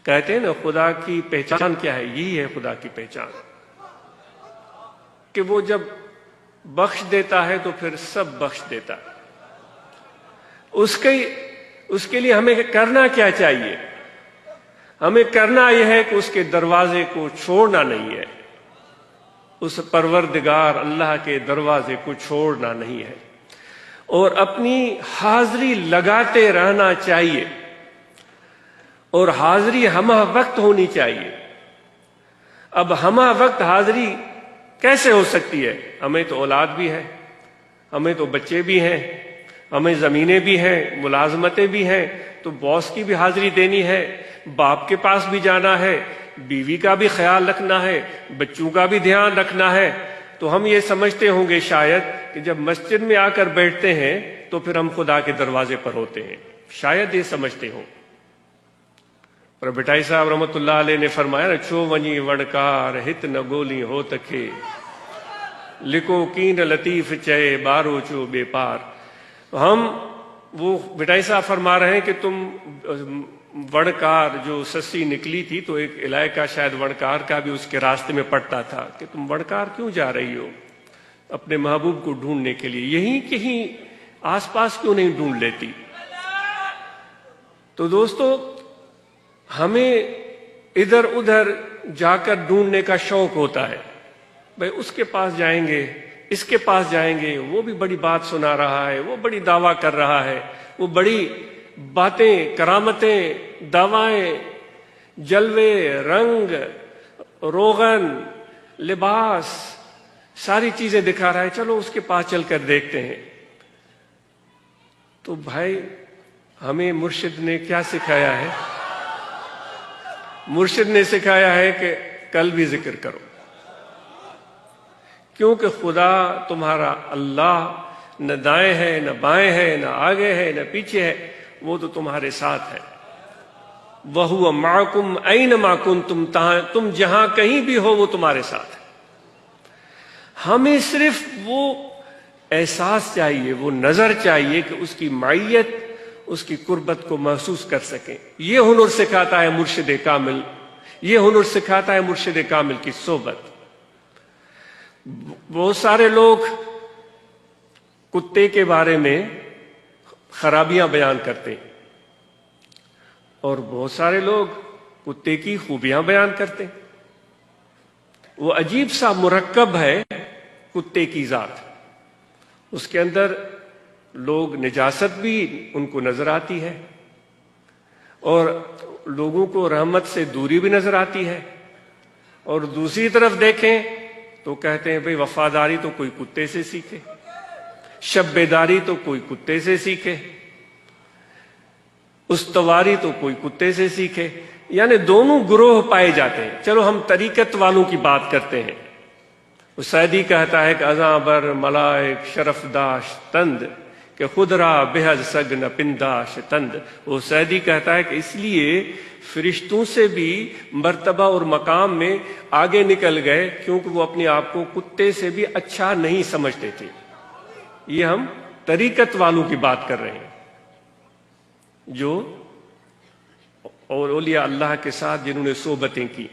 کہتے ہیں نا خدا کی پہچان کیا ہے؟ یہی ہے خدا کی پہچان، کہ وہ جب بخش دیتا ہے تو پھر سب بخش دیتا ہے۔ اس کے لیے ہمیں کرنا کیا چاہیے؟ ہمیں کرنا یہ ہے کہ اس کے دروازے کو چھوڑنا نہیں ہے، اس پروردگار اللہ کے دروازے کو چھوڑنا نہیں ہے، اور اپنی حاضری لگاتے رہنا چاہیے، اور حاضری ہمہ وقت ہونی چاہیے۔ اب ہمہ وقت حاضری کیسے ہو سکتی ہے؟ ہمیں تو اولاد بھی ہے، ہمیں تو بچے بھی ہیں، ہمیں زمینیں بھی ہیں، ملازمتیں بھی ہیں، تو باس کی بھی حاضری دینی ہے، باپ کے پاس بھی جانا ہے، بیوی کا بھی خیال رکھنا ہے، بچوں کا بھی دھیان رکھنا ہے۔ تو ہم یہ سمجھتے ہوں گے شاید کہ جب مسجد میں آ کر بیٹھتے ہیں تو پھر ہم خدا کے دروازے پر ہوتے ہیں، شاید یہ سمجھتے ہوں۔ پر بٹائی صاحب رحمۃ اللہ علیہ نے فرمایا نا، چھو ونی وڑکار ہت نہ گولی ہو تکھے، لکھو کین لطیف چے بارو چو بے پار۔ ہم وہ بٹائی صاحب فرما رہے ہیں کہ تم وڑکار جو سسی نکلی تھی، تو ایک علاقہ شاید وڑکار کا بھی اس کے راستے میں پڑتا تھا کہ تم وڑکار کیوں جا رہی ہو اپنے محبوب کو ڈھونڈنے کے لیے، یہیں کہیں آس پاس کیوں نہیں ڈھونڈ لیتی؟ تو دوستو، ہمیں ادھر ادھر جا کر ڈھونڈنے کا شوق ہوتا ہے، بھئی اس کے پاس جائیں گے، اس کے پاس جائیں گے، وہ بھی بڑی بات سنا رہا ہے، وہ بڑی دعویٰ کر رہا ہے، وہ بڑی باتیں، کرامتیں، دعوائیں، جلوے، رنگ، روغن، لباس، ساری چیزیں دکھا رہا ہے، چلو اس کے پاس چل کر دیکھتے ہیں۔ تو بھائی، ہمیں مرشد نے کیا سکھایا ہے؟ مرشد نے سکھایا ہے کہ کل بھی ذکر کرو، کیونکہ خدا تمہارا اللہ نہ دائیں ہے، نہ بائیں ہے، نہ آگے ہے، نہ پیچھے ہے، وہ تو تمہارے ساتھ ہے۔ وَهُوَ مَعَكُمْ أَيْنَمَا كُنتُمْ، تم جہاں کہیں بھی ہو وہ تمہارے ساتھ ہے۔ ہمیں صرف وہ احساس چاہیے، وہ نظر چاہیے کہ اس کی معیت، اس کی قربت کو محسوس کر سکیں۔ یہ ہنر سکھاتا ہے مرشد کامل، یہ ہنر سکھاتا ہے مرشد کامل کی صحبت۔ بہت سارے لوگ کتے کے بارے میں خرابیاں بیان کرتے ہیں، اور بہت سارے لوگ کتے کی خوبیاں بیان کرتے ہیں۔ وہ عجیب سا مرکب ہے کتے کی ذات، اس کے اندر لوگ نجاست بھی ان کو نظر آتی ہے، اور لوگوں کو رحمت سے دوری بھی نظر آتی ہے، اور دوسری طرف دیکھیں تو کہتے ہیں بھئی وفاداری تو کوئی کتے سے سیکھے، شب بیداری تو کوئی کتے سے سیکھے، استواری تو کوئی کتے سے سیکھے، یعنی دونوں گروہ پائے جاتے ہیں۔ چلو ہم طریقت والوں کی بات کرتے ہیں۔ وہ سعدی کہتا ہے کہ ازاں بر ملائک شرف داش تند، کہ خود را بہز سگ نہ پنداش تند۔ وہ سعدی کہتا ہے کہ اس لیے فرشتوں سے بھی مرتبہ اور مقام میں آگے نکل گئے، کیونکہ وہ اپنے آپ کو کتے سے بھی اچھا نہیں سمجھتے تھے۔ یہ ہم طریقت والوں کی بات کر رہے ہیں، جو اور اولیاء اللہ کے ساتھ جنہوں نے صحبتیں کی۔